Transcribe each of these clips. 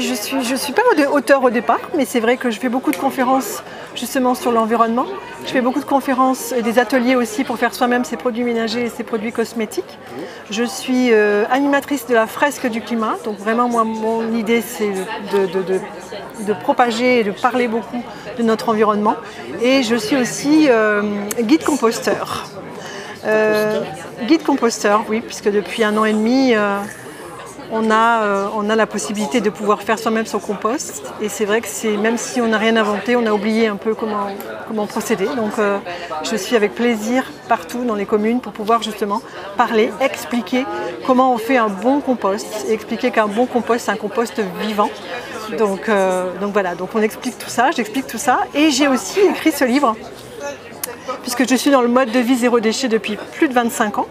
je suis pas auteur au départ, mais c'est vrai que je fais beaucoup de conférences justement sur l'environnement. Je fais beaucoup de conférences et des ateliers aussi pour faire soi-même ses produits ménagers et ses produits cosmétiques. Je suis animatrice de la fresque du climat, donc vraiment moi mon idée c'est de propager et de parler beaucoup de notre environnement. Et je suis aussi guide composteur. Guide composteur, oui, puisque depuis 1 an et demi, on a la possibilité de pouvoir faire soi-même son compost. Et c'est vrai que même si on n'a rien inventé, on a oublié un peu comment procéder. Donc je suis avec plaisir partout dans les communes pour pouvoir justement parler, expliquer comment on fait un bon compost et expliquer qu'un bon compost, c'est un compost vivant. Donc voilà, donc on explique tout ça, j'explique tout ça. Et j'ai aussi écrit ce livre, puisque je suis dans le mode de vie zéro déchet depuis plus de 25 ans.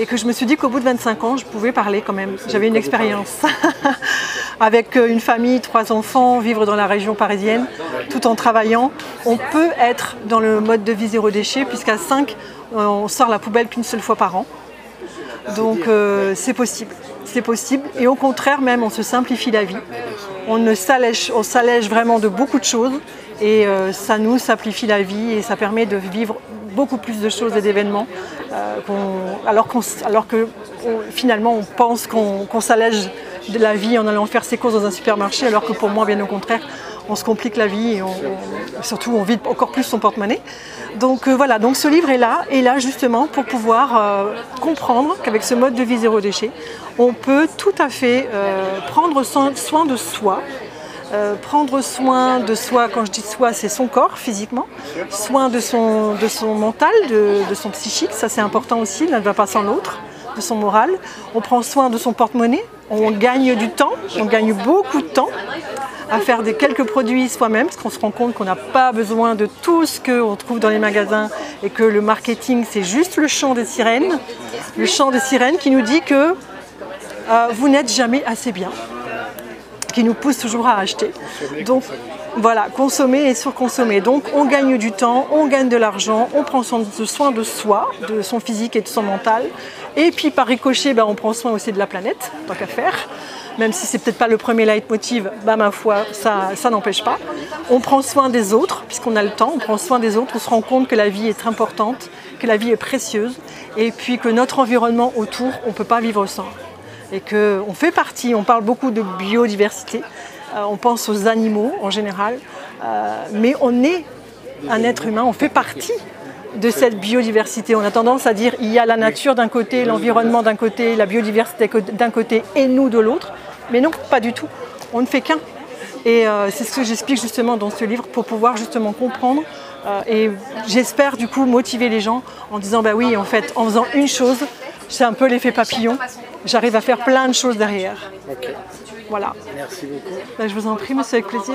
Et que je me suis dit qu'au bout de 25 ans, je pouvais parler quand même. J'avais une expérience avec une famille, 3 enfants, vivre dans la région parisienne, tout en travaillant. On peut être dans le mode de vie zéro déchet, puisqu'à 5, on sort la poubelle qu'une seule fois par an. Donc c'est possible. C'est possible. Et au contraire, même, on se simplifie la vie. On s'allège vraiment de beaucoup de choses. Et ça nous simplifie la vie et ça permet de vivre beaucoup plus de choses et d'événements alors que finalement on pense qu'on s'allège de la vie en allant faire ses courses dans un supermarché, alors que pour moi bien au contraire on se complique la vie et surtout on vide encore plus son porte-monnaie. Donc voilà, donc ce livre est là justement pour pouvoir comprendre qu'avec ce mode de vie zéro déchet on peut tout à fait prendre soin de soi. Prendre soin de soi, quand je dis soi, c'est son corps physiquement, soin de son mental, de son psychique, ça c'est important aussi, l'un ne va pas sans l'autre, de son moral. On prend soin de son porte-monnaie, on gagne du temps, on gagne beaucoup de temps à faire quelques produits soi-même, parce qu'on se rend compte qu'on n'a pas besoin de tout ce qu'on trouve dans les magasins et que le marketing c'est juste le chant des sirènes qui nous dit que vous n'êtes jamais assez bien, qui nous pousse toujours à acheter. Donc voilà, consommer et surconsommer. Donc on gagne du temps, on gagne de l'argent, on prend soin de soi, de son physique et de son mental. Et puis par ricochet, on prend soin aussi de la planète, tant qu'à faire. Même si c'est peut-être pas le premier leitmotiv, ma foi, ça n'empêche pas. On prend soin des autres, puisqu'on a le temps, on prend soin des autres, on se rend compte que la vie est importante, que la vie est précieuse, et puis que notre environnement autour, on ne peut pas vivre sans. Et qu'on fait partie, on parle beaucoup de biodiversité, on pense aux animaux en général, mais on est un être humain, on fait partie de cette biodiversité. On a tendance à dire il y a la nature d'un côté, l'environnement d'un côté, la biodiversité d'un côté et nous de l'autre, mais non, pas du tout, on ne fait qu'un. Et c'est ce que j'explique justement dans ce livre pour pouvoir justement comprendre et j'espère du coup motiver les gens en disant oui, en fait, en faisant une chose, c'est un peu l'effet papillon. J'arrive à faire plein de choses derrière. Ok. Voilà. Merci beaucoup. Je vous en prie, monsieur, avec plaisir.